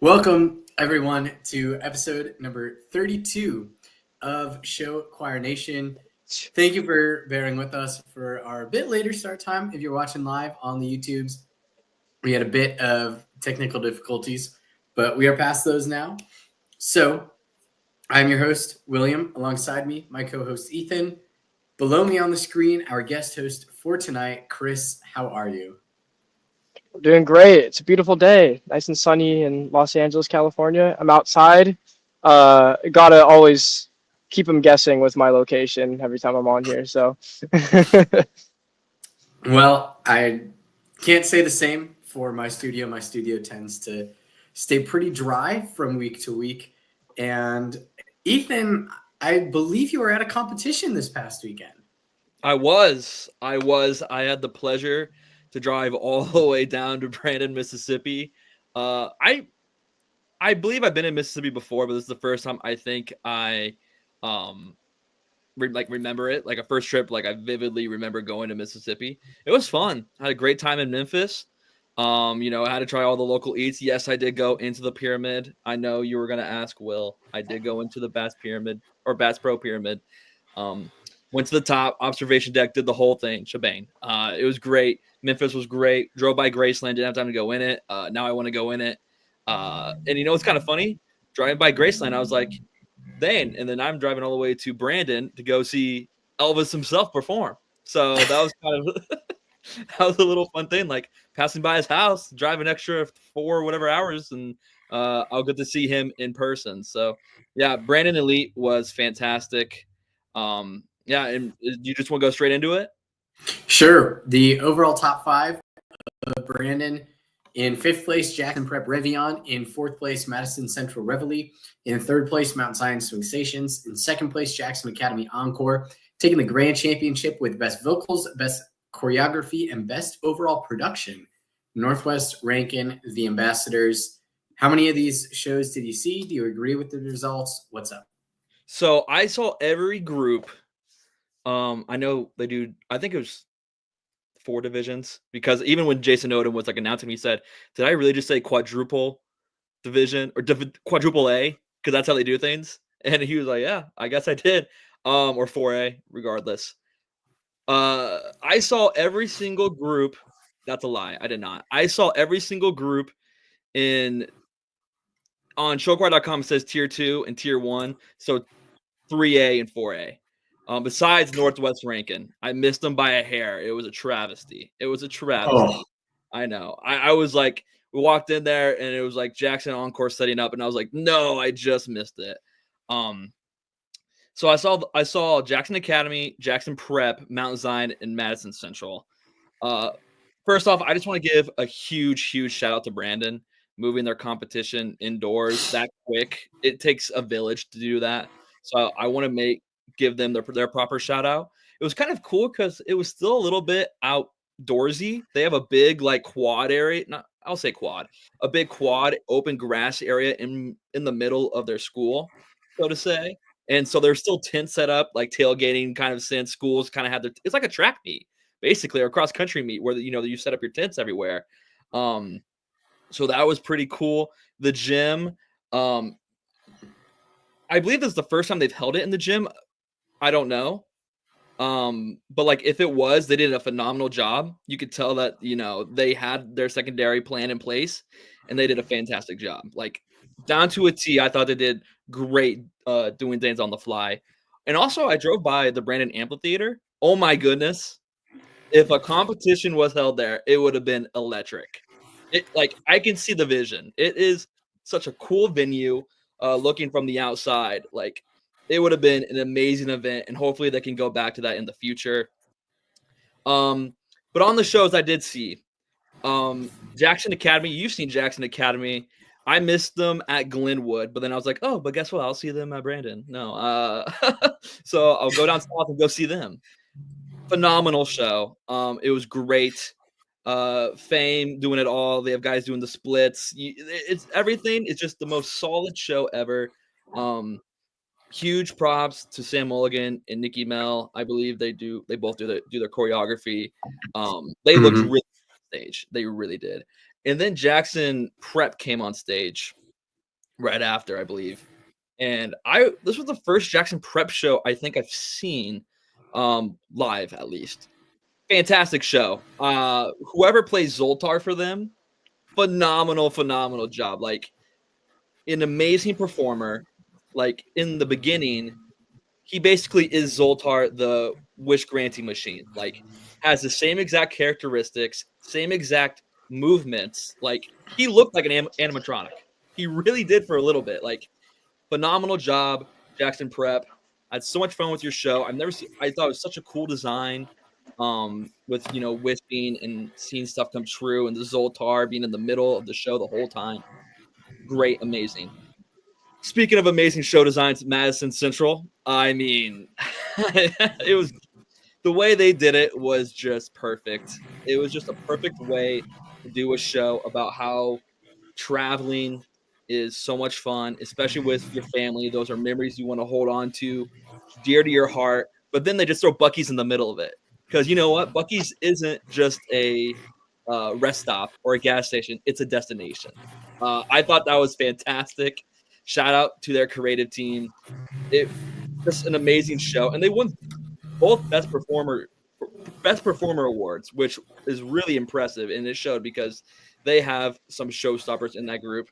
Welcome, everyone, to episode number 32 of Show Choir Nation. Thank you for bearing with us for our bit later start time. If you're watching live on the YouTubes, we had a bit of technical difficulties, but we are past those now. So I'm your host, William. Alongside me, my co-host, Ethan. Below me on the screen, our guest host for tonight, Chris. How are you? Doing great. It's a beautiful day, nice and sunny in Los Angeles, California. I'm outside. Gotta always keep them guessing with my location every time I'm on here. So, Well, I can't say the same for my studio. My studio tends to stay pretty dry from week to week. And Ethan, I believe you were at a competition this past weekend. I was. I had the pleasure to drive all the way down to Brandon, Mississippi. I believe I've been in Mississippi before, but this is the first time I think I remember it. Like a first trip, like I vividly remember going to Mississippi. It was fun. I had a great time in Memphis. I had to try all the local eats. Yes, I did go into the pyramid. I know you were gonna ask, Will. I did go into the Bass Pyramid or Bass Pro Pyramid. Went to the top, observation deck, did the whole thing, shebang. It was great. Memphis was great. Drove by Graceland, didn't have time to go in it. Now I want to go in it. And you know what's kind of funny? Driving by Graceland, I was like, dang. And then I'm driving all the way to Brandon to go see Elvis himself perform. So that was kind of that was a little fun thing. Like passing by his house, drive an extra 4 whatever hours, and I'll get to see him in person. So yeah, Brandon Elite was fantastic. Yeah, and you just want to go straight into it? Sure. The overall top five of Brandon. In fifth place, Jackson Prep Revion. In fourth place, Madison Central Reveille. In third place, Mount Zion Swing Stations. In second place, Jackson Academy Encore. Taking the grand championship with best vocals, best choreography, and best overall production. Northwest ranking the ambassadors. How many of these shows did you see? Do you agree with the results? What's up? So I saw every group. I know they do. I think it was 4 divisions, because even when Jason Odom was like announcing, he said, "Did I really just say quadruple division or quadruple A? Because that's how they do things." And he was like, "Yeah, I guess I did." Or 4A, regardless. I saw every single group. That's a lie. I did not. I saw every single group on showquire.com. It says tier 2 and tier 1. So 3A and 4A. Besides Northwest Rankin, I missed them by a hair. It was a travesty. Oh, I know. I was like, we walked in there and it was like Jackson Encore setting up, and I was like, no, I just missed it. So I saw Jackson Academy, Jackson Prep, Mount Zion, and Madison Central. First off, I just want to give a huge shout out to Brandon moving their competition indoors that quick. It takes a village to do that. So I want to give them their proper shout out. It was kind of cool because it was still a little bit outdoorsy. They have a big like quad area. I'll say quad, a big quad open grass area in the middle of their school, so to say. And so there's still tents set up, like tailgating kind of, since schools kind of have it's like a track meet, basically, or cross country meet where, you set up your tents everywhere. So that was pretty cool. The gym, I believe this is the first time they've held it in the gym. I don't know. But like if it was, they did a phenomenal job. You could tell that, they had their secondary plan in place and they did a fantastic job. Like down to a T, I thought they did great doing things on the fly. And also I drove by the Brandon Amphitheater. Oh my goodness. If a competition was held there, it would have been electric. I can see the vision. It is such a cool venue, looking from the outside. Like it would have been an amazing event, and hopefully they can go back to that in the future. But on the shows I did see, Jackson Academy. You've seen Jackson Academy. I missed them at Glenwood, but then I was like, oh, but guess what? I'll see them at Brandon. No, so I'll go down south and go see them. Phenomenal show. It was great. Fame doing it all. They have guys doing the splits. It's everything. It's just the most solid show ever. Huge props to Sam Mulligan and Nikki Mel. I believe they both do their choreography. They looked really on stage. They really did. And then Jackson Prep came on stage. right after, I believe. And this was the first Jackson Prep show I think I've seen live, at least. Fantastic show. Whoever plays Zoltar for them, phenomenal job. Like, an amazing performer. Like, in the beginning, he basically is Zoltar, the wish granting machine. Like, has the same exact characteristics, same exact movements. Like, he looked like an animatronic. He really did for a little bit. Like, phenomenal job, Jackson Prep. I had so much fun with your show. I thought it was such a cool design, with wishing and seeing stuff come true, and the Zoltar being in the middle of the show the whole time. Great, amazing. Speaking of amazing show designs, Madison Central. I mean, it was the way they did it was just perfect. It was just a perfect way to do a show about how traveling is so much fun, especially with your family. Those are memories you want to hold on to, dear to your heart. But then they just throw Buc-ee's in the middle of it, because you know what? Buc-ee's isn't just a rest stop or a gas station; it's a destination. I thought that was fantastic. Shout out to their creative team. It just an amazing show, and they won both best performer awards, which is really impressive, and it showed because they have some showstoppers in that group.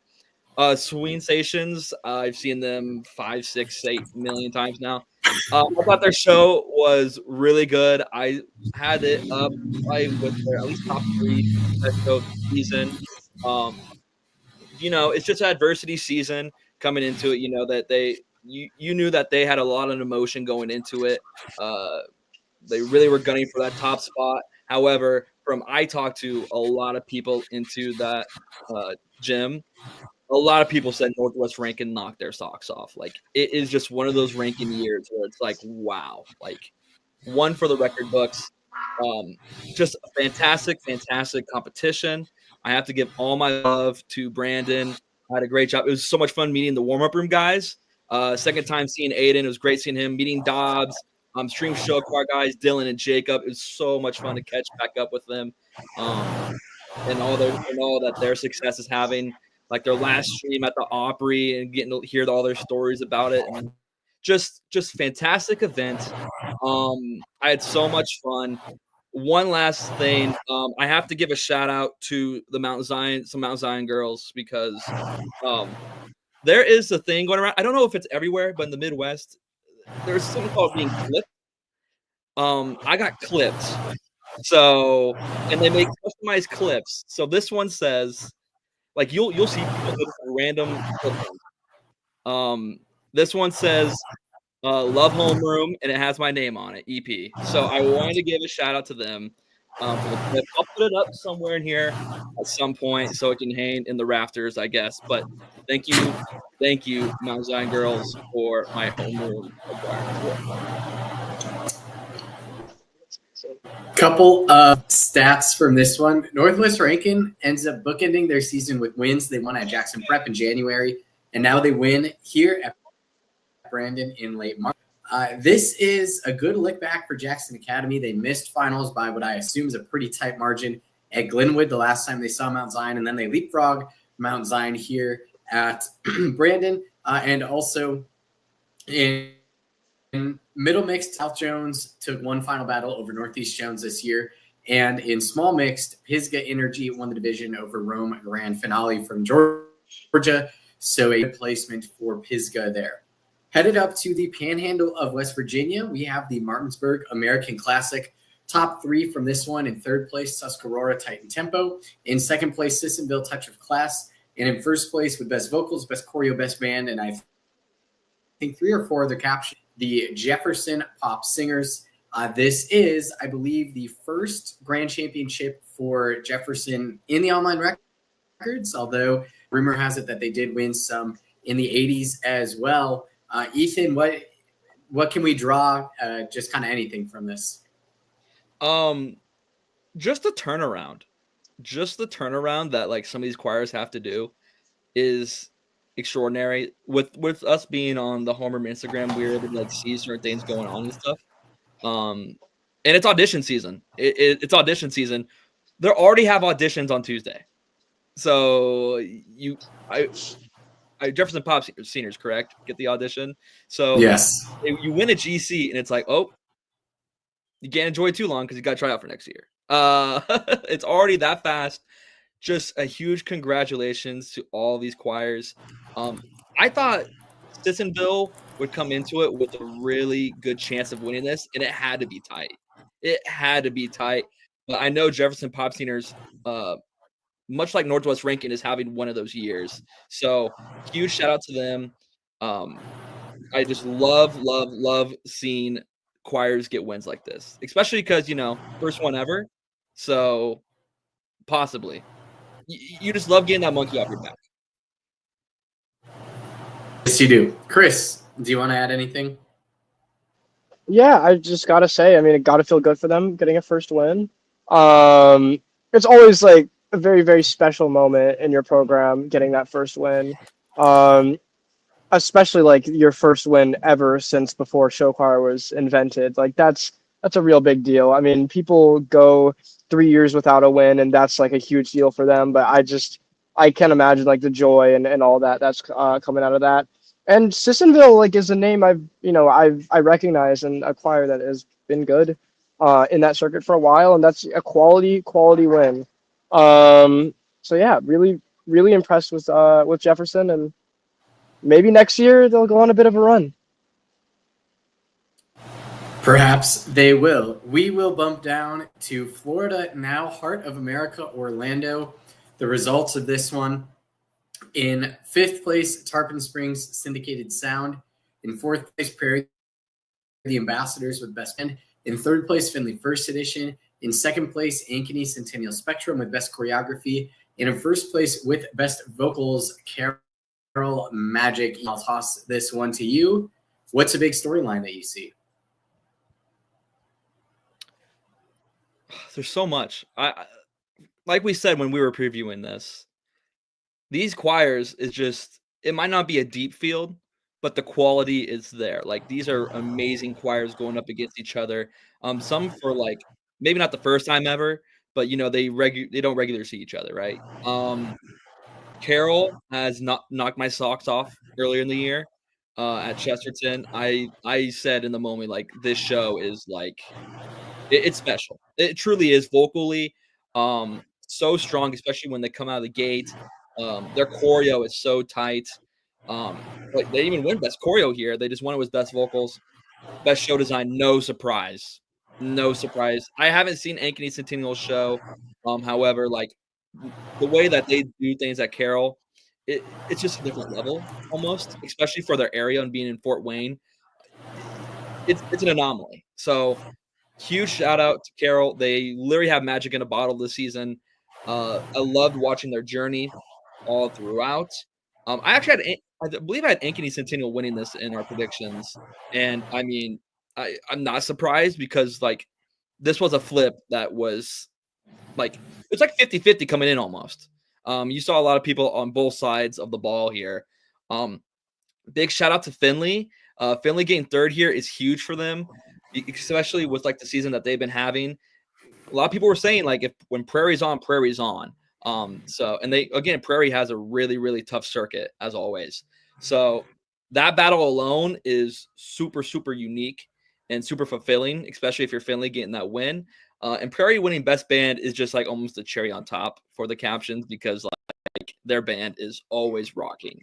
Swing Stations, I've seen them 5, 6, 8 million times now. I thought their show was really good. I had it up with their at least top 3 best show of the season. It's just adversity season coming into it. That you knew that they had a lot of emotion going into it. They really were gunning for that top spot. However, I talked to a lot of people into that gym. A lot of people said Northwest Rankin knocked their socks off. Like, it is just one of those ranking years where it's like, wow, like, one for the record books. Just a fantastic competition. I have to give all my love to Brandon. I had a great job. It was so much fun meeting the warm-up room guys. Second time seeing Aiden. It was great seeing him. Meeting Dobbs, Stream Show Car guys, Dylan and Jacob. It was so much fun to catch back up with them. And all that their success is having. Like their last stream at the Opry and getting to hear all their stories about it. And just fantastic event. I had so much fun. One last thing, I have to give a shout out to some Mount Zion girls, because there is a thing going around. I don't know if it's everywhere, but in the Midwest, there's something called being clipped. I got clipped. So, and they make customized clips. So this one says, like, you'll see people with random clips. This one says Love Homeroom, and it has my name on it, EP. So I wanted to give a shout out to them for the clip. I'll put it up somewhere in here at some point so it can hang in the rafters, I guess. But thank you, Mount Zion girls, for my homeroom. Couple of stats from this one. Northwest Rankin ends up bookending their season with wins. They won at Jackson Prep in January, and now they win here at Brandon in late March. This is a good look back for Jackson Academy. They missed finals by what I assume is a pretty tight margin at Glenwood the last time they saw Mount Zion, and then they leapfrog Mount Zion here at Brandon, and also in middle mixed, South Jones took one final battle over Northeast Jones this year. And in small mixed, Pisgah Energy won the division over Rome Grand Finale from Georgia. So a good placement for Pisgah there. Headed up to the Panhandle of West Virginia, we have the Martinsburg American Classic. Top 3 from this one. In third place, Tuscarora Titan Tempo. In second place, Sissonville Touch of Class. And in first place with best vocals, best choreo, best band, and I think 3 or 4 other captions, the Jefferson Pop Singers. This is, I believe, the first grand championship for Jefferson in the online records, although rumor has it that they did win some in the 80s as well. Ethan, what can we draw, just kind of anything from this? Just the turnaround. Just the turnaround that, like, some of these choirs have to do is extraordinary. With us being on the Homer Instagram, we were able to, like, see certain things going on and stuff. And it's audition season. It's audition season. They already have auditions on Tuesday. So Jefferson Pop seniors, correct? Get the audition. So yes, you win a GC, and it's like, oh, you can't enjoy it too long because you got to try out for next year. It's already that fast. Just a huge congratulations to all these choirs. I thought Sissonville would come into it with a really good chance of winning this, and it had to be tight. It had to be tight. But I know Jefferson Pop Seniors, much like Northwest Rankin, is having one of those years. So huge shout out to them. I just love seeing choirs get wins like this, especially because, first one ever. So possibly. You just love getting that monkey off your back. Yes, you do. Chris, do you want to add anything? Yeah, I just gotta say, I mean, it gotta feel good for them getting a first win. It's always like a very, very special moment in your program getting that first win. Especially like your first win ever since before show choir was invented. Like that's a real big deal. I mean, people go 3 years without a win, and that's like a huge deal for them. But I can't imagine like the joy and all that's coming out of that. And Sissonville like is a name I recognize and a choir that has been good in that circuit for a while, and that's a quality win. So yeah, really really impressed with Jefferson, and maybe next year they'll go on a bit of a run. Perhaps they will. We will bump down to Florida now, Heart of America, Orlando. The results of this one: in 5th place, Tarpon Springs Syndicated Sound. In 4th place, Prairie the Ambassadors with Best Band. In 3rd place, Finley First Edition. In 2nd place, Ankeny Centennial Spectrum with Best Choreography. And in 1st place with Best Vocals, Carol Magic. I'll toss this one to you. What's a big storyline that you see? There's so much. I like we said when we were previewing this, these choirs is just, it might not be a deep field, but the quality is there. Like these are amazing choirs going up against each other. Some for like maybe not the first time ever, but they don't regularly see each other, right? Carol has knocked my socks off earlier in the year at Chesterton. I said in the moment, like, this show is like, it's special. It truly is vocally so strong, especially when they come out of the gate. Their choreo is so tight. Like they even win Best Choreo here. They just won it with Best Vocals. Best Show Design, no surprise. No surprise. I haven't seen Ankeny Centennial show. However, like the way that they do things at Carroll, it's just a different level almost, especially for their area and being in Fort Wayne. It's an anomaly. So huge shout out to Carroll. They literally have magic in a bottle this season. I loved watching their journey all throughout. I believe I had Ankeny Centennial winning this in our predictions. And I mean, I'm not surprised because like this was a flip that was like, it's like 50-50 coming in almost. You saw a lot of people on both sides of the ball here. Big shout out to Finley. Finley getting 3rd here is huge for them, especially with like the season that they've been having. A lot of people were saying like when Prairie's on, Prairie's on. Prairie has a really, really tough circuit as always. So that battle alone is super, super unique and super fulfilling, especially if you're Finley getting that win. And Prairie winning Best Band is just like almost a cherry on top for the captions because like their band is always rocking.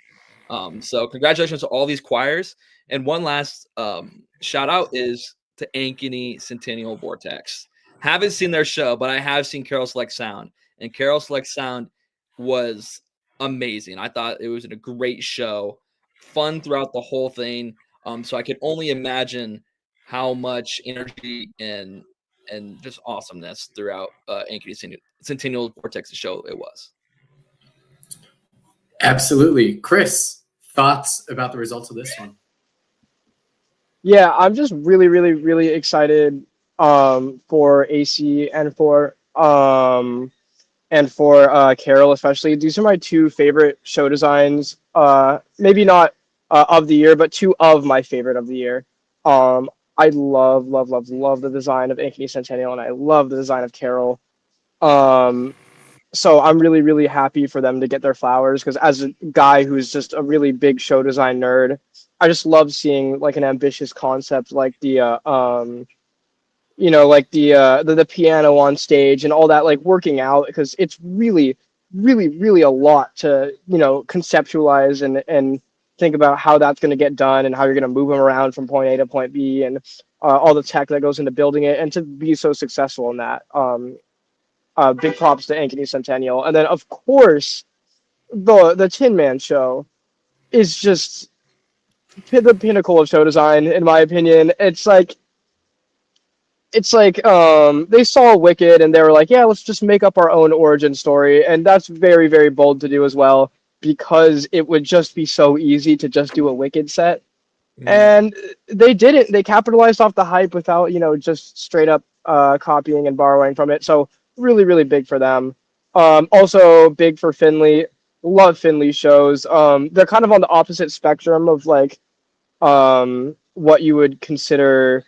So congratulations to all these choirs. And one last shout out is to Ankeny Centennial Vortex. Haven't seen their show, but I have seen Carol Select Sound. And Carol Select Sound was amazing. I thought it was a great show, fun throughout the whole thing. So I could only imagine how much energy and just awesomeness throughout Ankeny Centennial Vortex's show it was. Absolutely. Chris, thoughts about the results of this one? Yeah, I'm just really, really, really excited for AC and for Carol especially. These are my 2 favorite show designs. Maybe not of the year, but 2 of my favorite of the year. I love the design of Ankeny Centennial, and I love the design of Carol. So I'm really, really happy for them to get their flowers, because as a guy who's just a really big show design nerd, I just love seeing like an ambitious concept like like the piano on stage and all that, like working out, because it's really, really, really a lot to, conceptualize and think about how that's going to get done and how you're going to move them around from point A to point B, and all the tech that goes into building it, and to be so successful in that. Big props to Ankeny Centennial. And then, of course, the Tin Man show is just the pinnacle of show design, in my opinion. It's like they saw Wicked and they were like, yeah, let's just make up our own origin story. And that's very, very bold to do as well, because it would just be so easy to just do a Wicked set. And they didn't. They capitalized off the hype without, just straight up copying and borrowing from it. So really, really big for them. Also big for Finley. Love Finley shows. They're kind of on the opposite spectrum of like what you would consider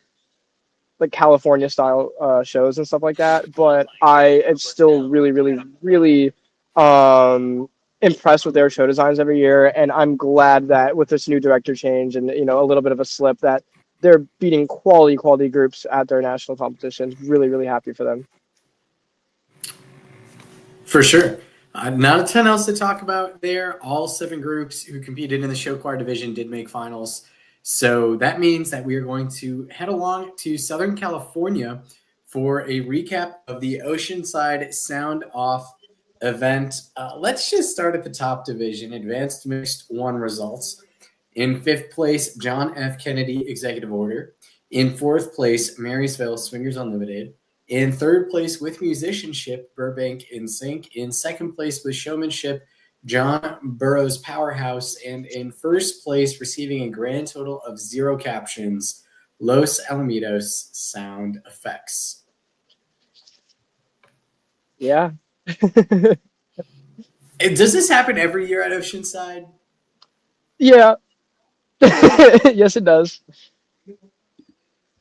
like California style shows and stuff like that. But I am still really, really, really impressed with their show designs every year, and I'm glad that with this new director change and a little bit of a slip, that they're beating quality groups at their national competitions. Really, really happy for them. For sure. Not a ton else to talk about there. All 7 groups who competed in the show choir division did make finals. So that means that we are going to head along to Southern California for a recap of the Oceanside Sound Off event. Let's just start at the top division, Advanced Mixed 1 results. In 5th place, John F. Kennedy Executive Order. In 4th place, Marysville Swingers Unlimited. In 3rd place with musicianship, Burbank in Sync. In 2nd place with showmanship, John Burroughs Powerhouse. And in 1st place, receiving a grand total of 0 captions, Los Alamitos Sound Effects. Yeah. Does this happen every year at Oceanside? Yeah. Yes, it does.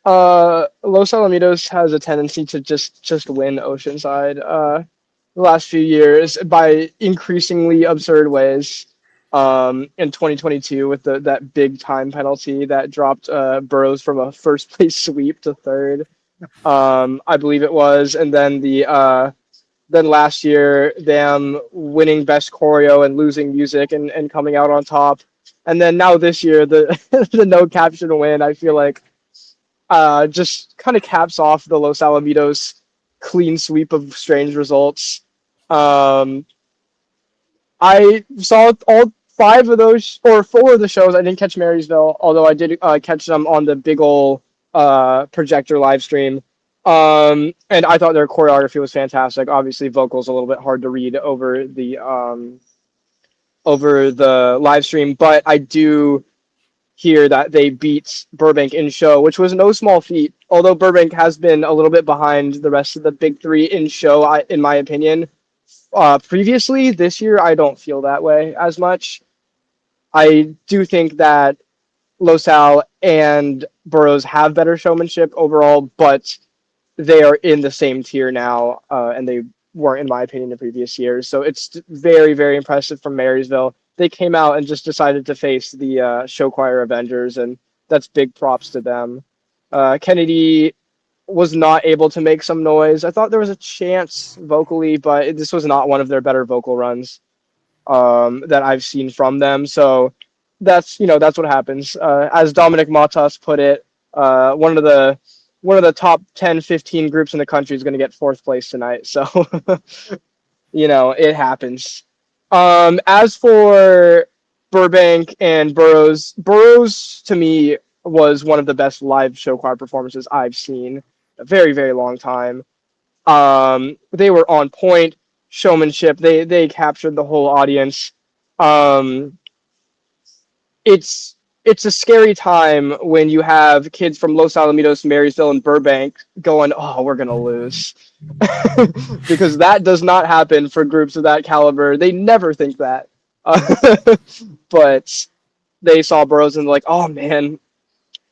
Los Alamitos has a tendency to just win Oceanside the last few years by increasingly absurd ways. In 2022 with that big time penalty that dropped Burroughs from a 1st place sweep to 3rd, I believe it was, and then then last year them winning best choreo and losing music and coming out on top, and then now this year the the no caption win, I feel like just kind of caps off the Los Alamitos clean sweep of strange results. I saw all 5 of those, or 4 of the shows. I didn't catch Marysville, although I did catch them on the big ol' projector live stream. And I thought their choreography was fantastic. Obviously, vocals a little bit hard to read over the live stream, but I do hear that they beat Burbank in show, which was no small feat. Although Burbank has been a little bit behind the rest of the big 3 in show, in my opinion. Previously, this year, I don't feel that way as much. I do think that Los Al and Burroughs have better showmanship overall, but they are in the same tier now, and they weren't, in my opinion, in previous years. So it's very, very impressive from Marysville. They came out and just decided to face the show choir Avengers, and that's big props to them. Kennedy was not able to make some noise. I thought there was a chance vocally, but this was not one of their better vocal runs that I've seen from them. So that's what happens. As Dominic Matas put it, one of the top 10, 15 groups in the country is going to get 4th place tonight. So, it happens. As for Burbank and Burroughs to me was one of the best live show choir performances I've seen in a very, very long time. They were on point, showmanship. They captured the whole audience. It's a scary time when you have kids from Los Alamitos, Marysville, and Burbank going, oh, we're going to lose. Because that does not happen for groups of that caliber. They never think that. But they saw Burroughs and like, oh, man,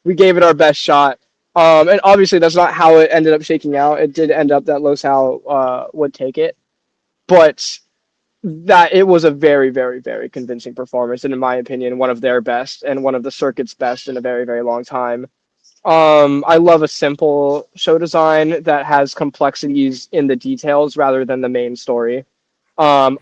we gave it our best shot. And obviously that's not how it ended up shaking out. It did end up that Los Al would take it. but that it was a very, very, very convincing performance, and in my opinion, one of their best and one of the circuit's best in a very, very long time. I love a simple show design that has complexities in the details rather than the main story. Um,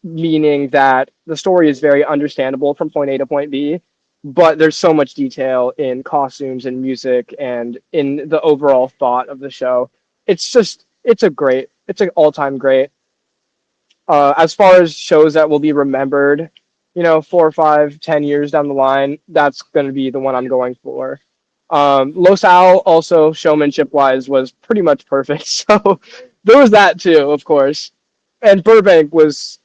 Meaning that the story is very understandable from point A to point B, but there's so much detail in costumes and music and in the overall thought of the show. It's an all-time great. As far as shows that will be remembered, 4, 5, 10 years down the line, that's going to be the one I'm going for. Los Al also showmanship wise was pretty much perfect. So there was that too, of course. And Burbank was,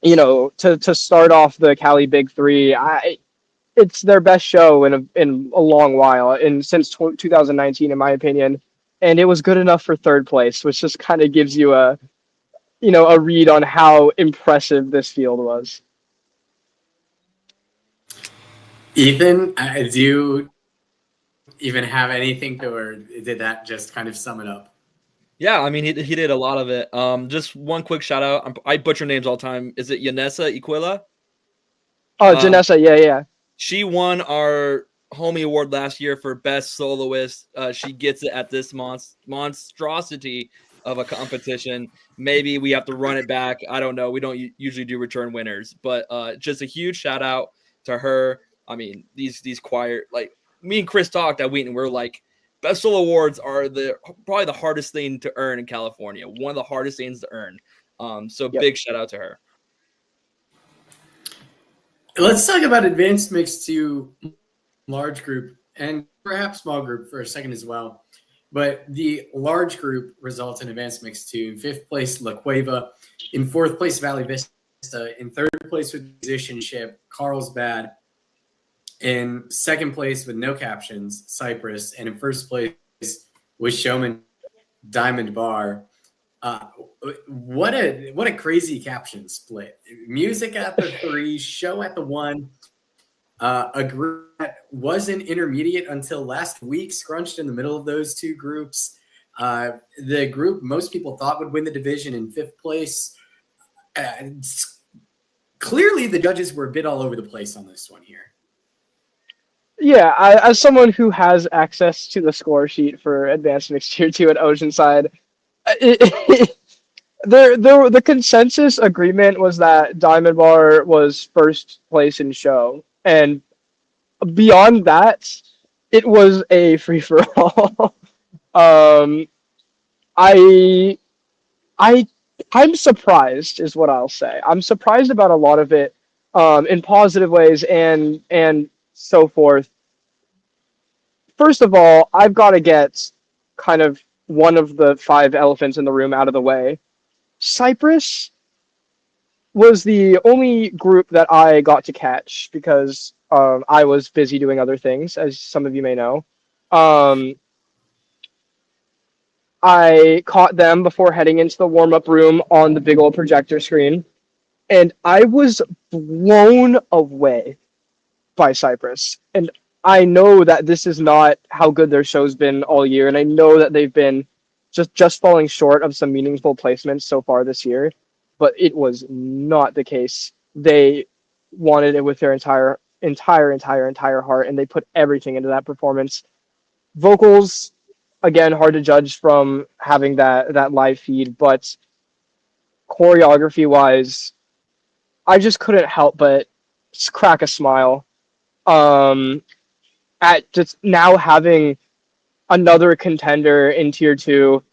to start off the Cali Big Three, it's their best show in a long while, and since 2019, in my opinion. And it was good enough for third place, which just kind of gives you a read on how impressive this field was. Ethan, do you even have anything to, or did that just kind of sum it up? Yeah, I mean, he did a lot of it. Just one quick shout out. I butcher names all the time. Is it Yanessa Iquila? Oh, Janessa, yeah. She won our homie award last year for best soloist. She gets it at this monstrosity of a competition. Maybe we have to run it back. I don't know. We don't usually do return winners, but just a huge shout out to her. I mean, these choir, like me and Chris talked at Wheaton, we're like, best solo awards are probably the hardest thing to earn in California. One of the hardest things to earn. So Big shout out to her. Let's talk about advanced mix to large group and perhaps small group for a second as well. But the large group results in advanced mix 2. In 5th place, La Cueva. In 4th place, Valley Vista. In 3rd place with musicianship, Carlsbad. In 2nd place with no captions, Cypress. And in 1st place with Showman Diamond Bar. What a crazy caption split. Music at the 3, show at the 1. A group that wasn't intermediate until last week, scrunched in the middle of those two groups. The group most people thought would win the division in 5th place. Clearly, the judges were a bit all over the place on this one here. Yeah, as someone who has access to the score sheet for Advanced Mixed Tier 2 at Oceanside, the consensus agreement was that Diamond Bar was 1st place in show. And beyond that, it was a free-for-all. I'm surprised, is what I'll say. I'm surprised about a lot of it, in positive ways and so forth. First of all, I've got to get kind of one of the 5 elephants in the room out of the way. Cypress was the only group that I got to catch because I was busy doing other things, as some of you may know. I caught them before heading into the warm-up room on the big old projector screen, and I was blown away by Cypress. And I know that this is not how good their show's been all year, and I know that they've been just falling short of some meaningful placements so far this year, but it was not the case. They wanted it with their entire heart, and they put everything into that performance. Vocals, again, hard to judge from having that live feed, but choreography-wise, I just couldn't help but crack a smile at just now having another contender in Tier 2.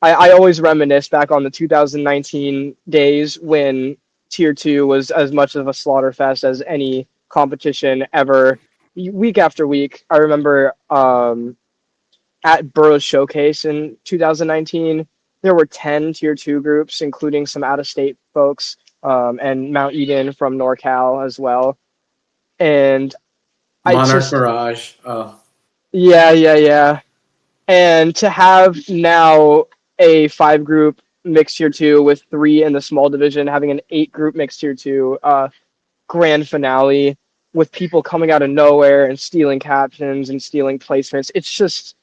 I always reminisce back on the 2019 days when Tier 2 was as much of a slaughter fest as any competition ever, week after week. I remember at Burroughs Showcase in 2019, there were 10 Tier 2 groups, including some out-of-state folks, and Mount Eden from NorCal as well. And Monarch Mirage. Oh. Yeah. And to have now a 5-group mixed Tier 2 with 3 in the small division, having an 8-group mixed Tier 2 grand finale with people coming out of nowhere and stealing captions and stealing placements. It's just,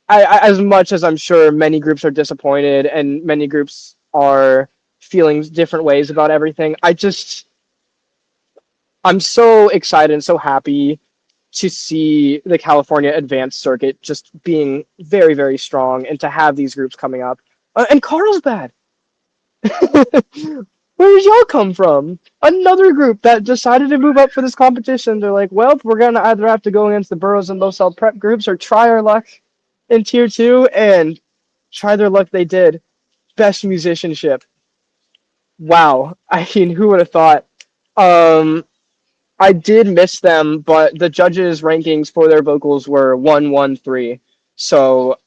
as much as I'm sure many groups are disappointed and many groups are feeling different ways about everything. I'm so excited and so happy to see the California advanced circuit just being very, very strong, and to have these groups coming up. And Carlsbad, where did y'all come from? Another group that decided to move up for this competition. They're like, well, we're going to either have to go against the Burroughs and Low Cell prep groups or try our luck in Tier 2, and try their luck they did. Best musicianship. Wow. I mean, who would have thought? I did miss them, but the judges' rankings for their vocals were 1-1-3. So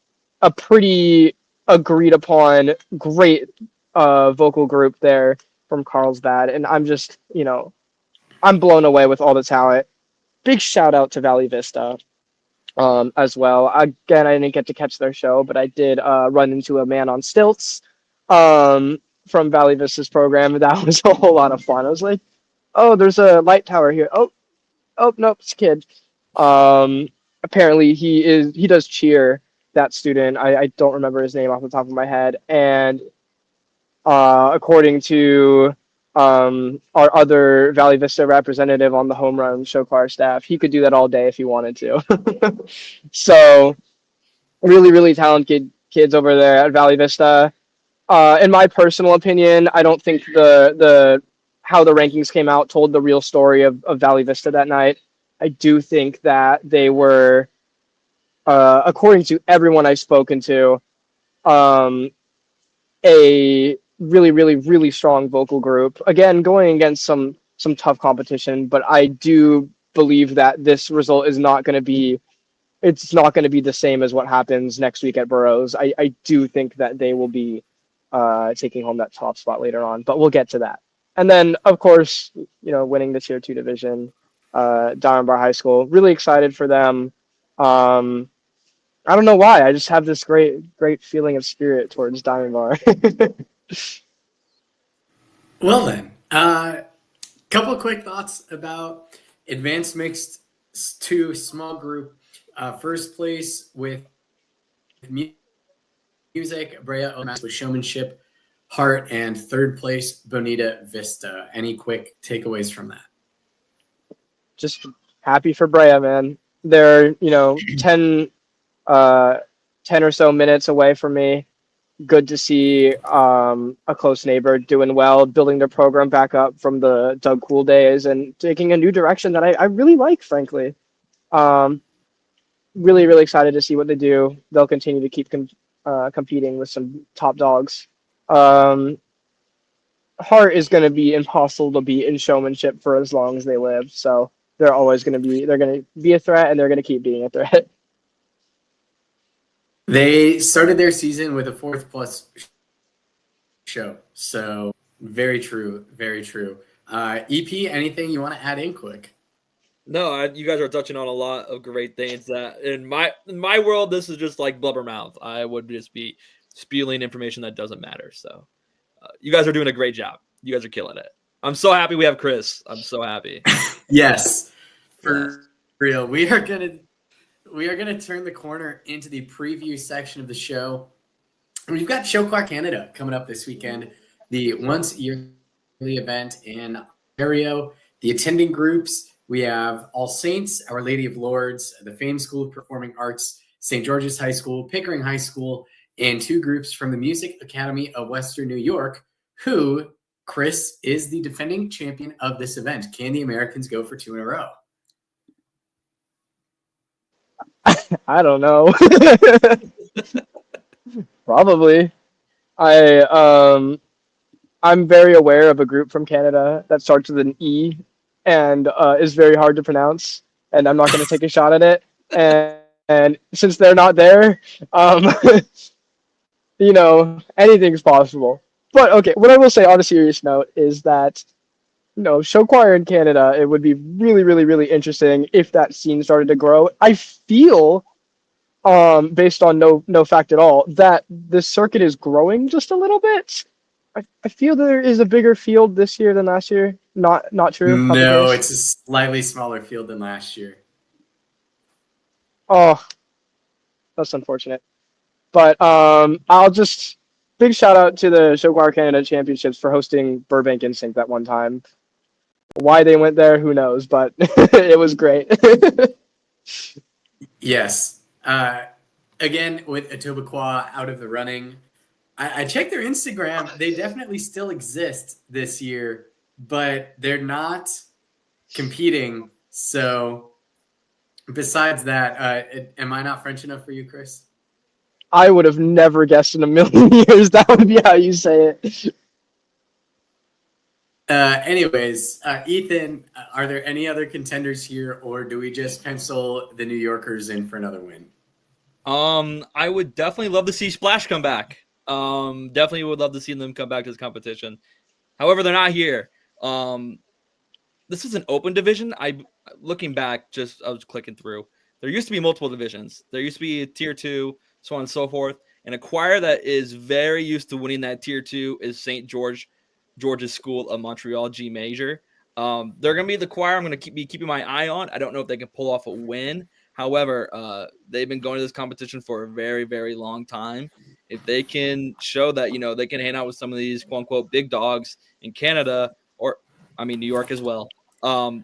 a pretty agreed upon great vocal group there from Carlsbad. And I'm just, I'm blown away with all the talent. Big shout out to Valley Vista as well. Again, I didn't get to catch their show, but I did run into a man on stilts from Valley Vista's program. And that was a whole lot of fun. I was like, oh, there's a light tower here. Oh, nope, it's a kid. Apparently he does cheer, that student. I don't remember his name off the top of my head. And according to our other Valley Vista representative on the home run show choir staff, he could do that all day if he wanted to. So really, really talented kids over there at Valley Vista. In my personal opinion, I don't think the how the rankings came out told the real story of Valley Vista that night. I do think that they were, according to everyone I've spoken to, a really, really, really strong vocal group. Again, going against some tough competition, but I do believe that this result is not going to be, it's not going to be the same as what happens next week at Burroughs. I do think that they will be taking home that top spot later on, but we'll get to that. And then, of course, winning the Tier 2 division, Diamond Bar High School. Really excited for them. I don't know why. I just have this great feeling of spirit towards Diamond Bar. Well then, couple of quick thoughts about Advanced Mixed 2 small group. First place with music, Brea with showmanship, Heart, and third place, Bonita Vista. Any quick takeaways from that? Just happy for Brea, man. They're 10 or so minutes away from me. Good to see a close neighbor doing well, building their program back up from the Doug Cool days and taking a new direction that I really like, frankly. Really, really excited to see what they do. They'll continue to keep competing with some top dogs. Heart is going to be impossible to beat in showmanship for as long as they live. So they're going to be a threat, and they're going to keep being a threat. They started their season with a 4th plus show. So very true. Very true. EP, anything you want to add in quick? No, you guys are touching on a lot of great things that in my world, this is just like blubbermouth. I would just be spewing information that doesn't matter. So you guys are doing a great job. You guys are killing it. I'm so happy we have Chris. I'm so happy. Yes, for real. We are gonna turn the corner into the preview section of the show. We've got Show Choir Canada coming up this weekend, the once yearly event in Ontario. The attending groups, we have All Saints, Our Lady of Lourdes, the Fame School of Performing Arts, St. George's High School, Pickering High School, and 2 groups from the Music Academy of Western New York, who, Chris, is the defending champion of this event. Can the Americans go for 2 in a row? I don't know. Probably. I'm very aware of a group from Canada that starts with an E and is very hard to pronounce, and I'm not going to take a shot at it. And since they're not there, anything's possible. But okay, what I will say on a serious note is that, show choir in Canada, it would be really, really, really interesting if that scene started to grow. I feel, based on no fact at all, that the circuit is growing just a little bit. I feel there is a bigger field this year than last year. Not true? No, it's a slightly smaller field than last year. Oh, that's unfortunate. But I'll just big shout out to the Show Choir Canada Championships for hosting Burbank Instinct that one time. Why they went there, who knows, but it was great. Yes. Again, with Etobicoke out of the running, I checked their Instagram. They definitely still exist this year, but they're not competing. So besides that, am I not French enough for you, Chris? I would have never guessed in a million years that would be how you say it. Anyways, Ethan, are there any other contenders here, or do we just pencil the New Yorkers in for another win? I would definitely love to see Splash come back. Definitely would love to see them come back to this competition. However, they're not here. This is an open division. Looking back, I was clicking through. There used to be multiple divisions. There used to be a tier 2, so on and so forth. And a choir that is very used to winning that tier 2 is St. George's School of Montreal G Major. They're going to be the choir I'm going to be keeping my eye on. I don't know if they can pull off a win. However, they've been going to this competition for a very, very long time. If they can show that, they can hang out with some of these quote unquote big dogs in Canada, New York as well,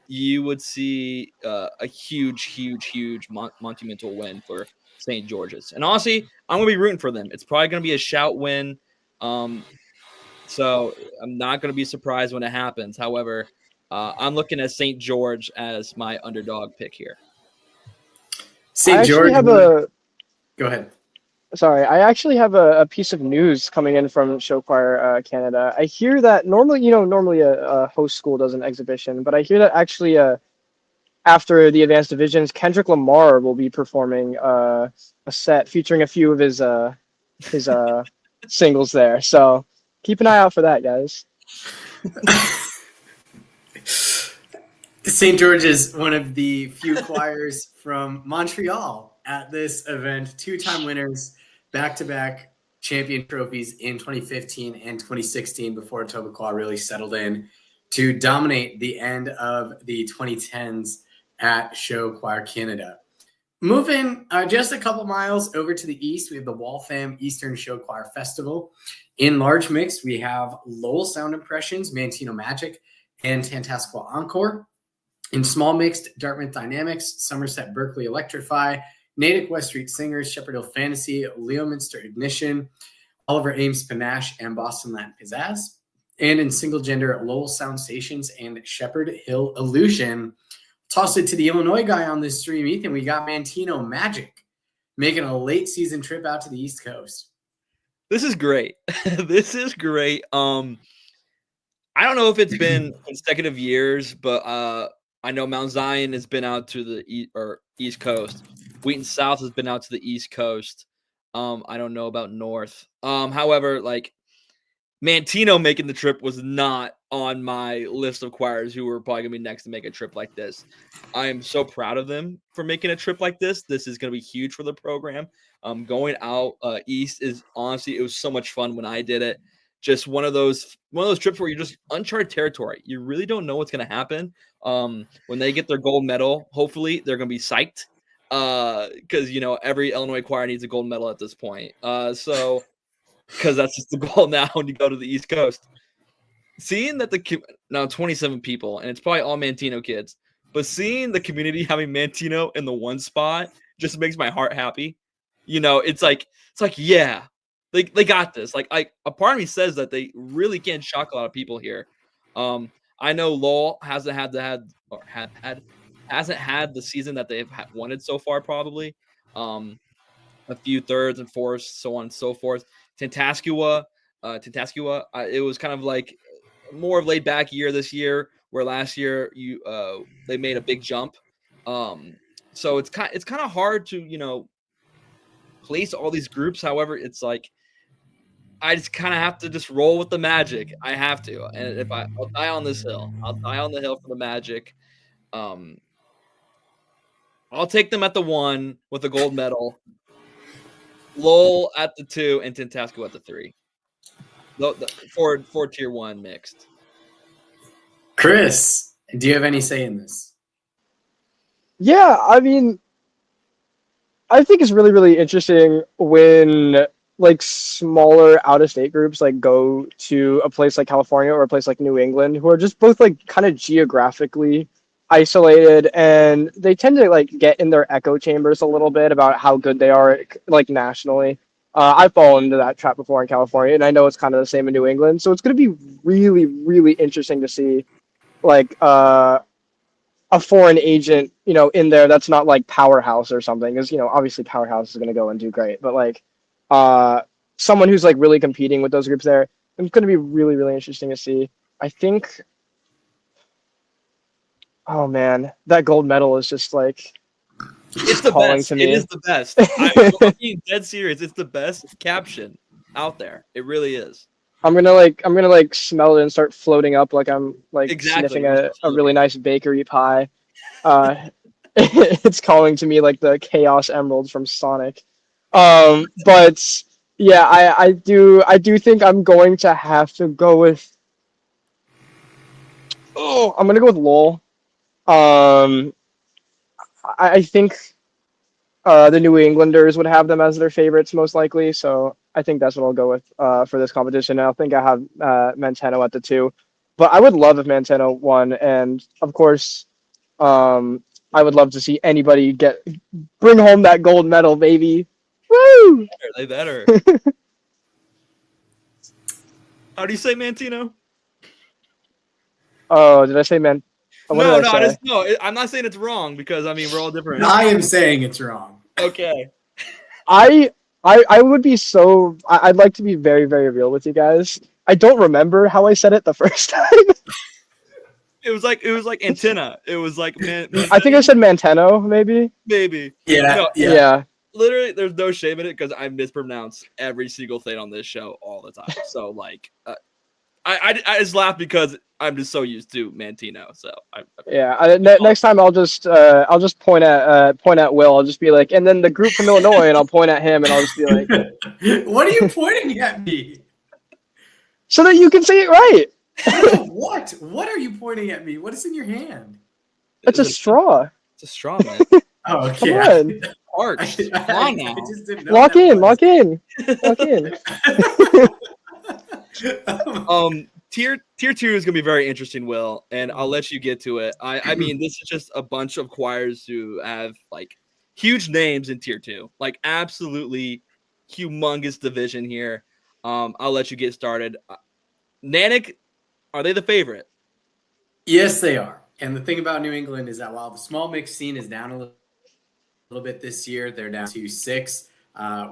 you would see a huge monumental win for St. George's. And honestly, I'm going to be rooting for them. It's probably going to be a shout win. So I'm not going to be surprised when it happens. However, I'm looking at St. George as my underdog pick here. St. George. Go ahead. Sorry, I actually have a piece of news coming in from Show Choir Canada. I hear that normally a host school does an exhibition, but I hear that actually after the advanced divisions, Kendrick Lamar will be performing a set featuring a few of his singles there. So keep an eye out for that, guys. St. George is one of the few choirs from Montreal at this event, 2-time winners, back-to-back champion trophies in 2015 and 2016 before Etobicoke really settled in to dominate the end of the 2010s at Show Choir Canada. Moving just a couple miles over to the east, we have the Waltham Eastern Show Choir Festival. In large mix, we have Lowell Sound Impressions, Mantino Magic, and Tantascwa Encore. In small mixed, Dartmouth Dynamics, Somerset Berkeley Electrify, Natick West Street Singers, Shepherd Hill Fantasy, Leominster Ignition, Oliver Ames Panache, and Boston Latin Pizzazz. And in single gender, Lowell Sound Stations and Shepherd Hill Illusion. Toss it to the Illinois guy on this stream, Ethan. We got Mantino Magic making a late season trip out to the East Coast. This is great. This is great. I don't know if it's been consecutive years, but I know Mount Zion has been out to the East Coast. Wheaton South has been out to the East Coast. I don't know about North. However, Mantino making the trip was not on my list of choirs who were probably going to be next to make a trip like this. I am so proud of them for making a trip like this. This is going to be huge for the program. Going out east is honestly, it was so much fun when I did it. Just one of those trips where you're just uncharted territory. You really don't know what's going to happen. When they get their gold medal, hopefully they're going to be psyched because every Illinois choir needs a gold medal at this point. Because that's just the goal now when you go to the East Coast. Seeing that now 27 people, and it's probably all Mantino kids, but seeing the community having Mantino in the one spot just makes my heart happy. It's like yeah, they got this. A part of me says that they really can shock a lot of people here. I know Lowell hasn't had the season that they've wanted so far, probably. A few thirds and fourths, so on and so forth. Tantascwa, it was kind of like more of laid back year this year, where last year they made a big jump. So it's kind of hard to place all these groups. However, it's like I just kind of have to just roll with the Magic. I have to, and if I'll die on this hill, I'll die on the hill for the Magic. I'll take them at the 1 with a gold medal. Lowell at the 2 and Tantascwa at the 3. For tier 1 mixed. Chris, do you have any say in this? Yeah, I think it's really, really interesting when like smaller out of state groups like go to a place like California or a place like New England, who are just both like kind of geographically isolated, and they tend to like get in their echo chambers a little bit about how good they are like nationally. I've fallen into that trap before in California, and I know it's kind of the same in New England. So it's going to be really, really interesting to see like a foreign agent, you know, in there that's not like Powerhouse or something. Because, you know, obviously Powerhouse is going to go and do great, but like someone who's like really competing with those groups there, it's going to be really, really interesting to see. I think, oh man, that gold medal is just like It's the calling best. to me. It is the best. I'm being dead serious. It's the best caption out there. It really is. I'm gonna like smell it and start floating up like I'm like Exactly. sniffing a really nice bakery pie. It's calling to me like the Chaos Emeralds from Sonic. But yeah, I do think I'm going to have to go with. Oh, I'm gonna go with Lowell. I think the New Englanders would have them as their favorites most likely, so I think that's what I'll go with for this competition. And I think I have Manteno at the 2, but I would love if Manteno won, and of course, I would love to see anybody bring home that gold medal, baby. Woo! They better. How do you say Mantino? Oh, did I say man? No, I'm not saying it's wrong because I mean we're all different. I am saying it's wrong. Okay. I would be so. I'd like to be very, very real with you guys. I don't remember how I said it the first time. It was like antenna. It was like I think I said Manteno, maybe. maybe. Yeah, No, Yeah. Literally, there's no shame in it because I mispronounce every single thing on this show all the time. So like, I just laugh because I'm just so used to Mantino. So next time I'll just point at Will. I'll just be like, and then the group from Illinois, and I'll point at him, and I'll just be like, what are you pointing at me? so that you can say it right. What? What are you pointing at me? What is in your hand? It's a straw. It's a straw, man. Oh, okay. Come on. Arch. Come on now. I just didn't know Lock that in. was. Tier 2 is gonna be very interesting, Will, and I'll let you get to it. I mean, this is just a bunch of choirs who have like huge names in tier 2, like absolutely humongous division here. I'll let you get started. Nanick, are they the favorite? Yes, they are. And the thing about New England is that while the small mix scene is down a little bit this year, they're down to 6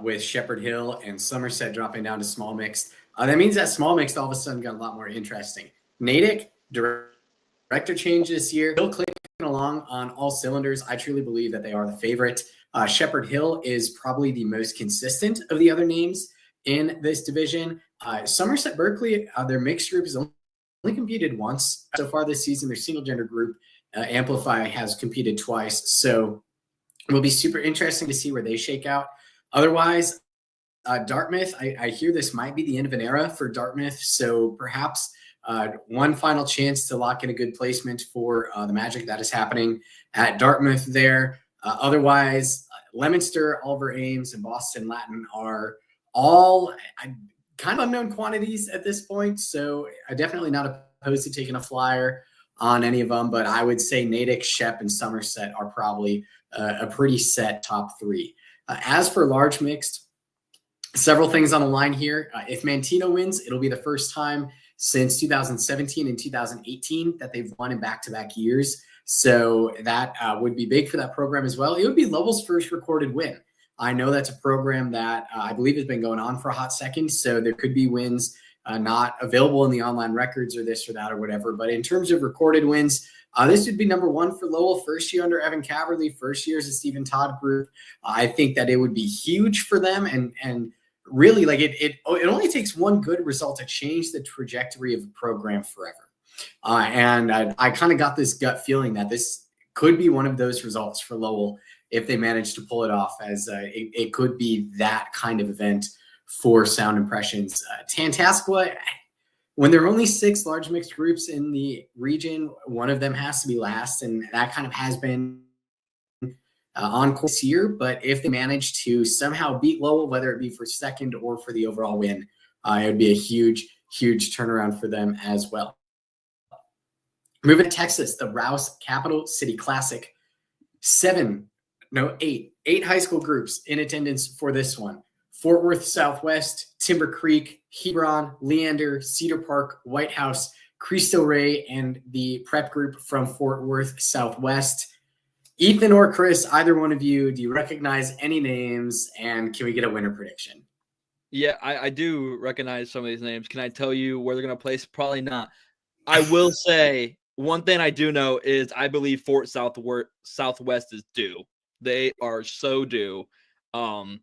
with Shepherd Hill and Somerset dropping down to small mixed. That means that small mixed all of a sudden got a lot more interesting. Natick, director change this year, still clicking along on all cylinders. I truly believe that they are the favorite. Shepherd Hill is probably the most consistent of the other names in this division. Somerset Berkeley, their mixed group has only competed once so far this season. Their single gender group, Amplify, has competed twice. So it will be super interesting to see where they shake out. Otherwise, Dartmouth, I hear this might be the end of an era for Dartmouth. So perhaps one final chance to lock in a good placement for the Magic that is happening at Dartmouth there. Otherwise, Leominster, Oliver Ames, and Boston Latin are all kind of unknown quantities at this point. So I'm definitely not opposed to taking a flyer on any of them. But I would say Natick, Shep, and Somerset are probably a pretty set top 3. As for large mixed, several things on the line here. If Mantino wins, it'll be the first time since 2017 and 2018 that they've won in back-to-back years. So that would be big for that program as well. It would be Lowell's first recorded win. I know that's a program that I believe has been going on for a hot second. So there could be wins not available in the online records or this or that or whatever. But in terms of recorded wins, this would be number 1 for Lowell. First year under Evan Caverly, first year as a Stephen Todd group. I think that it would be huge for them, and really, like it only takes one good result to change the trajectory of a program forever. And I kind of got this gut feeling that this could be one of those results for Lowell if they manage to pull it off, as it could be that kind of event for Sound Impressions. Tantascwa, when there are only 6 large mixed groups in the region, one of them has to be last, and that kind of has been on course this year, but if they manage to somehow beat Lowell, whether it be for second or for the overall win, it would be a huge turnaround for them as well. Moving to Texas, the Rouse Capital City Classic. 8 high school groups in attendance for this one. Fort Worth Southwest, Timber Creek, Hebron, Leander, Cedar Park, White House, Cristo Rey, and the prep group from Fort Worth Southwest. Ethan or Chris, either one of you, do you recognize any names, and can we get a winner prediction? Yeah, I do recognize some of these names. Can I tell you where they're going to place? Probably not. I will say one thing I do know is I believe Fort Southwest is due. They are so due. I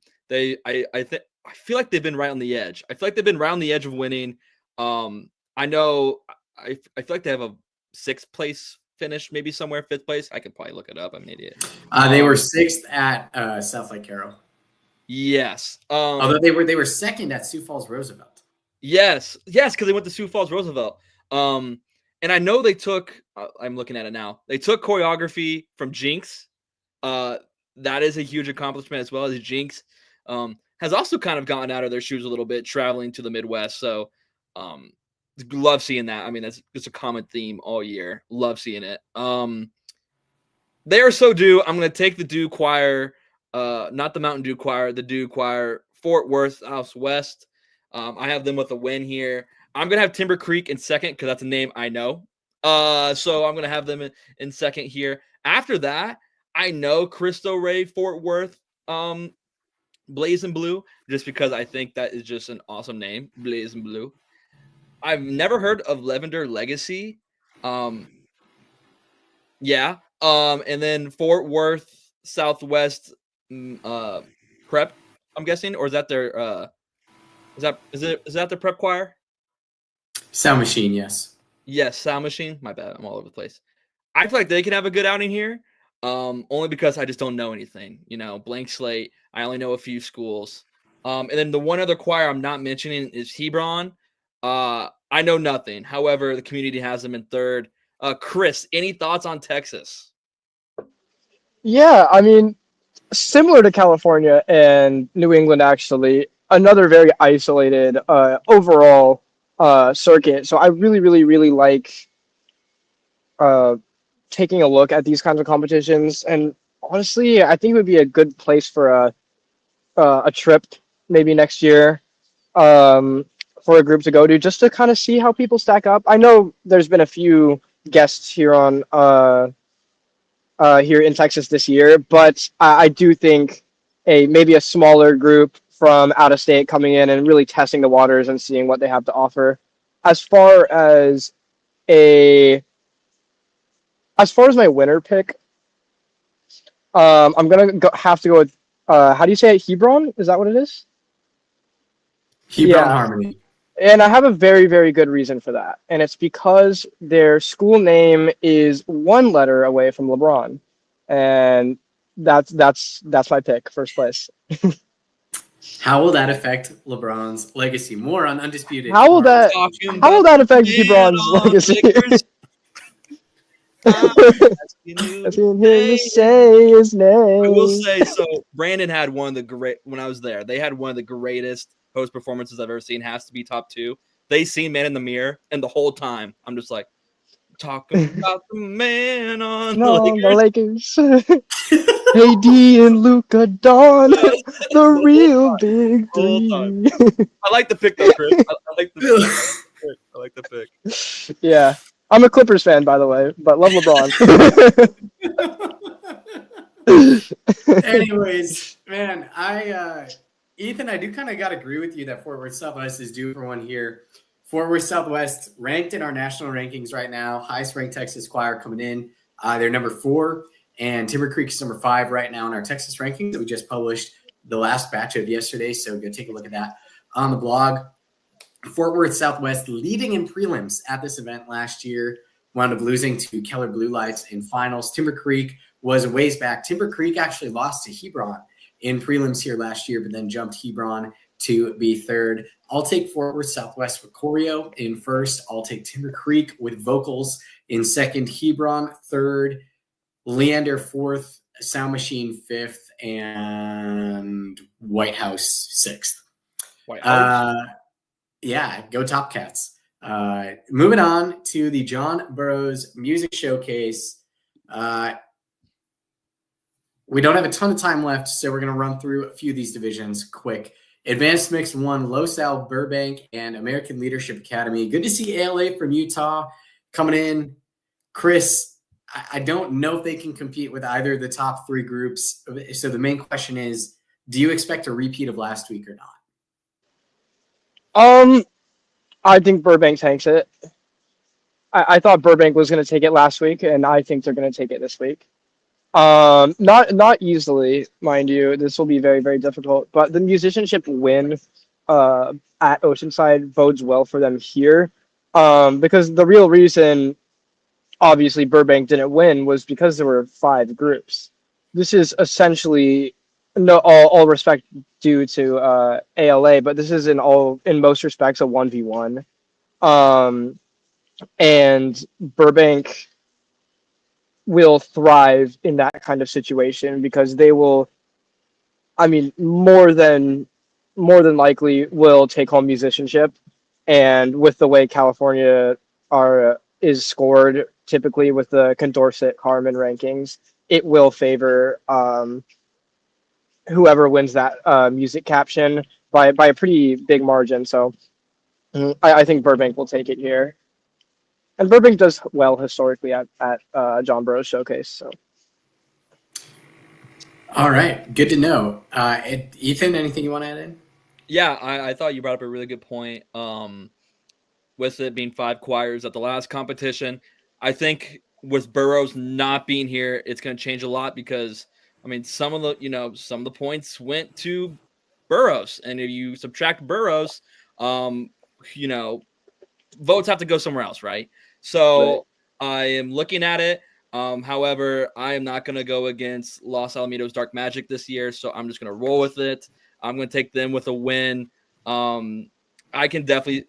feel like they've been right on the edge. I feel like they've been right on the edge of winning. I know I feel like they have a 6th place finish, maybe somewhere 5th place. I could probably look it up. I'm an idiot. They were 6th at South Lake Carroll. Yes. Although they were 2nd at Sioux Falls Roosevelt. Yes, because they went to Sioux Falls Roosevelt. And I know they took. I'm looking at it now. They took choreography from Jinx. That is a huge accomplishment as well. As Jinx has also kind of gotten out of their shoes a little bit, traveling to the Midwest. So, love seeing that. I mean, that's just a common theme all year. Love seeing it. They are so due. I'm going to take the Dew Choir, not the Mountain Dew Choir, the Dew Choir, Fort Worth Southwest. I have them with a win here. I'm going to have Timber Creek in second because that's a name I know. So I'm going to have them in second here. After that, I know Cristo Rey, Fort Worth, Blazing Blue, just because I think that is just an awesome name, Blazing Blue. I've never heard of Lavender Legacy. Yeah. And then Fort Worth Southwest Prep, I'm guessing, or is that their is that their prep choir? Sound Machine, yes. Yes, Sound Machine. My bad. I'm all over the place. I feel like they can have a good outing here. Only because I just don't know anything. Blank slate. I only know a few schools. And then the one other choir I'm not mentioning is Hebron. I know nothing. However, the community has them in third. Chris, any thoughts on Texas? Yeah, I mean, similar to California and New England, actually, another very isolated overall circuit. So I really, really, really like taking a look at these kinds of competitions. And honestly, I think it would be a good place for a trip maybe next year for a group to go to, just to kind of see how people stack up. I know there's been a few guests here on here in Texas this year, but I do think maybe a smaller group from out of state coming in and really testing the waters and seeing what they have to offer. As far as my winner pick, I'm gonna have to go with how do you say it? Hebron? Is that what it is? Hebron Harmony. And I have a very, very good reason for that. And it's because their school name is one letter away from LeBron. And that's my pick, first place. How will that affect LeBron's legacy? More on Undisputed. How will that affect LeBron's legacy? Asking him to say his name. I will say, so Brandon had when I was there, they had one of the greatest post performances I've ever seen. Has to be top 2. They seen Man in the Mirror, and the whole time I'm just like talking about the man on the Lakers. KD and Luka Dawn, the real big three. I like the pick though, Chris. I like the pick. Yeah. I'm a Clippers fan, by the way, but love LeBron. Anyways, man, Ethan, I do kind of got to agree with you that Fort Worth Southwest is due for one here. Fort Worth Southwest ranked in our national rankings right now, highest ranked Texas choir coming in. They're number 4, and Timber Creek is number 5 right now in our Texas rankings that we just published the last batch of yesterday. So go take a look at that on the blog. Fort Worth Southwest leading in prelims at this event last year, wound up losing to Keller Blue Lights in finals. Timber Creek was a ways back. Timber Creek actually lost to Hebron in prelims here last year, but then jumped Hebron to be third. I'll take Fort Worth Southwest with choreo in first. I'll take Timber Creek with vocals in second. Hebron third. Leander fourth. Sound Machine 5th, and White House 6th. White House. Yeah, go Top Cats. Moving on to the John Burroughs Music Showcase. We don't have a ton of time left, so we're going to run through a few of these divisions quick. Advanced Mix 1, Los Al, Burbank, and American Leadership Academy. Good to see ALA from Utah coming in. Chris, I don't know if they can compete with either of the top 3 groups. So the main question is, do you expect a repeat of last week or not? I think Burbank takes it. I thought Burbank was going to take it last week, and I think they're going to take it this week. Not easily, mind you. This will be very, very difficult. But the musicianship win at Oceanside bodes well for them here, because the real reason, obviously, Burbank didn't win was because there were 5 groups. This is essentially all respect due to ALA, but this is in most respects a 1v1, and Burbank will thrive in that kind of situation because they will, more than likely will take home musicianship. And with the way California is scored typically with the Condorcet Carmen rankings, it will favor whoever wins that music caption by a pretty big margin. So I think Burbank will take it here. And Burbank does well historically at John Burroughs Showcase. So, all right, good to know. Ethan, anything you want to add in? Yeah, I thought you brought up a really good point. With it being 5 choirs at the last competition, I think with Burroughs not being here, it's going to change a lot because some of the points went to Burroughs, and if you subtract Burroughs, votes have to go somewhere else, right? So right. I am looking at it. However, I am not going to go against Los Alamitos Dark Magic this year, so I'm just going to roll with it. I'm going to take them with a win. I can definitely,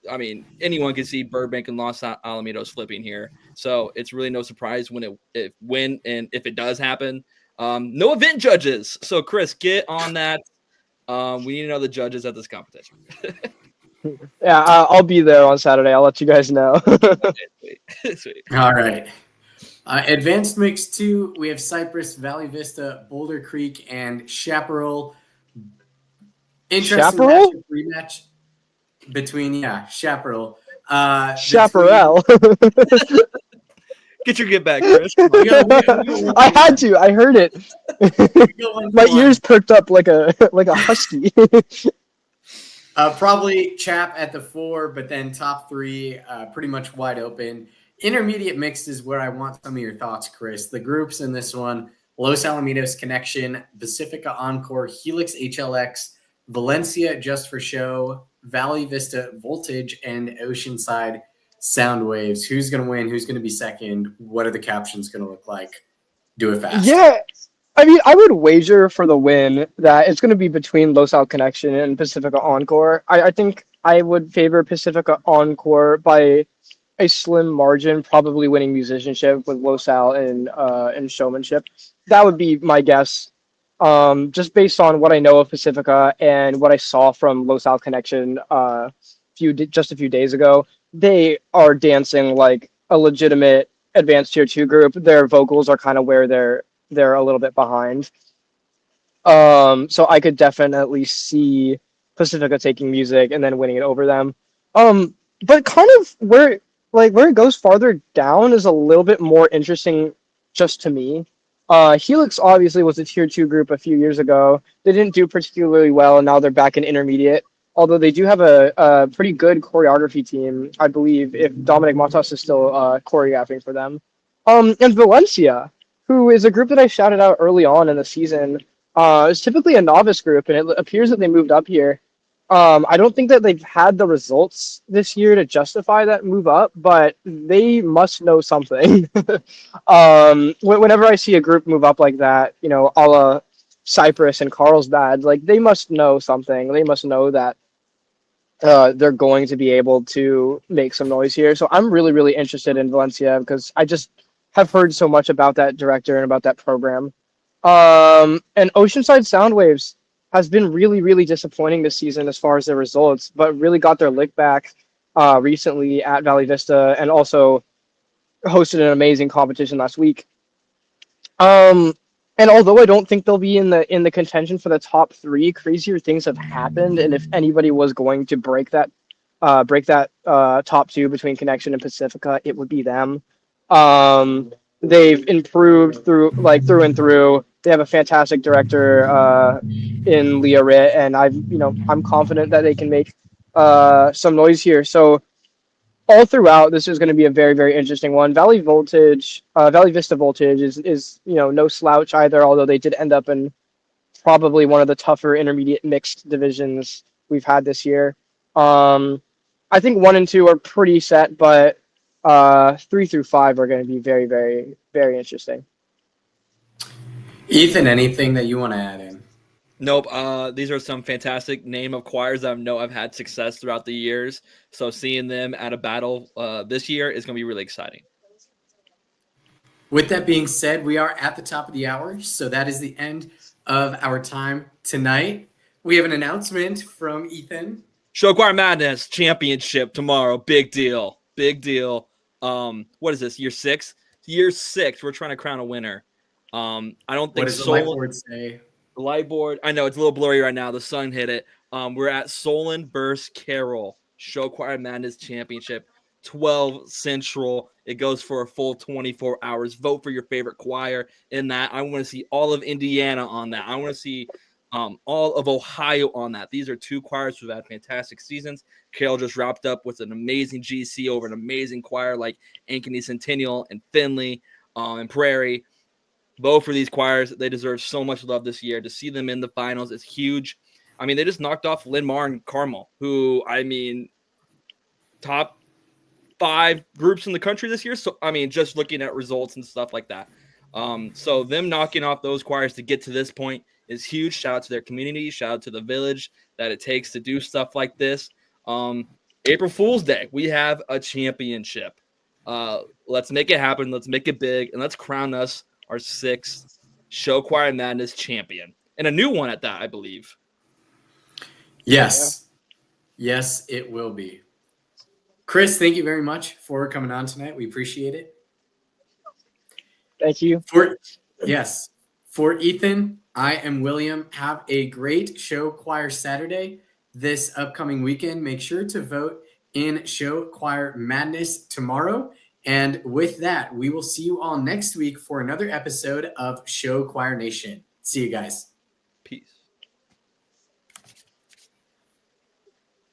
anyone can see Burbank and Los Alamitos flipping here. So it's really no surprise when if it does happen. No event judges. So Chris, get on that. We need to know the judges at this competition. Yeah, I'll be there on Saturday. I'll let you guys know. Okay, sweet. All right. Advanced Mix 2, we have Cypress, Valley Vista, Boulder Creek, and Chaparral. Interesting rematch between Chaparral. Chaparral. Get your get back, Chris. I had to. I heard it. My ears perked up like a husky. Probably Chap at the 4, but then top 3 pretty much wide open. Intermediate mixed is where I want some of your thoughts, Chris. The groups in this one: Los Alamitos Connection, Pacifica Encore, Helix HLX, Valencia Just for Show, Valley Vista Voltage, and Oceanside Soundwaves. Who's going to win? Who's going to be second? What are the captions going to look like? Do it fast. Yeah. I would wager for the win that it's going to be between Los Al Connection and Pacifica Encore. I think I would favor Pacifica Encore by a slim margin, probably winning musicianship with Los Al and showmanship. That would be my guess. Just based on what I know of Pacifica and what I saw from Los Al Connection just a few days ago, they are dancing like a legitimate advanced tier 2 group. Their vocals are kind of where they're a little bit behind. So I could definitely see Pacifica taking music and then winning it over them. But kind of where it goes farther down is a little bit more interesting just to me. Helix obviously was a tier 2 group a few years ago. They didn't do particularly well, and now they're back in intermediate. Although they do have a pretty good choreography team, I believe, if Dominic Matos is still choreographing for them. And Valencia, who is a group that I shouted out early on in the season, is typically a novice group, and it appears that they moved up here. I don't think that they've had the results this year to justify that move up, but they must know something. Whenever I see a group move up like that, a la Cypress and Carlsbad, they must know something. They must know that they're going to be able to make some noise here. So I'm really, really interested in Valencia because I just have heard so much about that director and about that program. And Oceanside Soundwaves has been really, really disappointing this season as far as their results, but really got their lick back recently at Valley Vista, and also hosted an amazing competition last week. Um, and although I don't think they'll be in the contention for the top three, crazier things have happened. And if anybody was going to break that top two between Connection and Pacifica, it would be them. They've improved through and through. They have a fantastic director in Leah Ritt, and I'm confident that they can make some noise here. So all throughout, this is going to be a very, very interesting one. Valley Vista Voltage is no slouch either, although they did end up in probably one of the tougher intermediate mixed divisions we've had this year. I think 1 and 2 are pretty set, but 3 through 5 are going to be very, very, very interesting. Ethan, anything that you want to add in? Nope. These are some fantastic name of choirs that I know I've had success throughout the years. So seeing them at a battle this year is going to be really exciting. With that being said, we are at the top of the hour, so that is the end of our time tonight. We have an announcement from Ethan. Show Choir Madness Championship tomorrow. Big deal. Big deal. What is this? Year 6? Year 6. We're trying to crown a winner. I don't think What does the light board say? The light board. I know it's a little blurry right now. The sun hit it. We're at Solon vs. Carroll. Show Choir Madness Championship. 12 Central. It goes for a full 24 hours. Vote for your favorite choir in that. I want to see all of Indiana on that. I want to see all of Ohio on that. These are 2 choirs who've had fantastic seasons. Carroll just wrapped up with an amazing GC over an amazing choir like Ankeny Centennial and Finley and Prairie. Vote for these choirs. They deserve so much love this year. To see them in the finals is huge. I mean, they just knocked off Linn-Mar and Carmel, who, top 5 groups in the country this year. So, just looking at results and stuff like that. So them knocking off those choirs to get to this point is huge. Shout out to their community. Shout out to the village that it takes to do stuff like this. April Fool's Day, we have a championship. Let's make it happen. Let's make it big. And let's crown us our 6th Show Choir Madness champion. And a new one at that, I believe. Yes. Yeah. Yes, it will be. Chris, thank you very much for coming on tonight. We appreciate it. Thank you. For Ethan, I am William. Have a great Show Choir Saturday this upcoming weekend. Make sure to vote in Show Choir Madness tomorrow. And with that, we will see you all next week for another episode of Show Choir Nation. See you guys.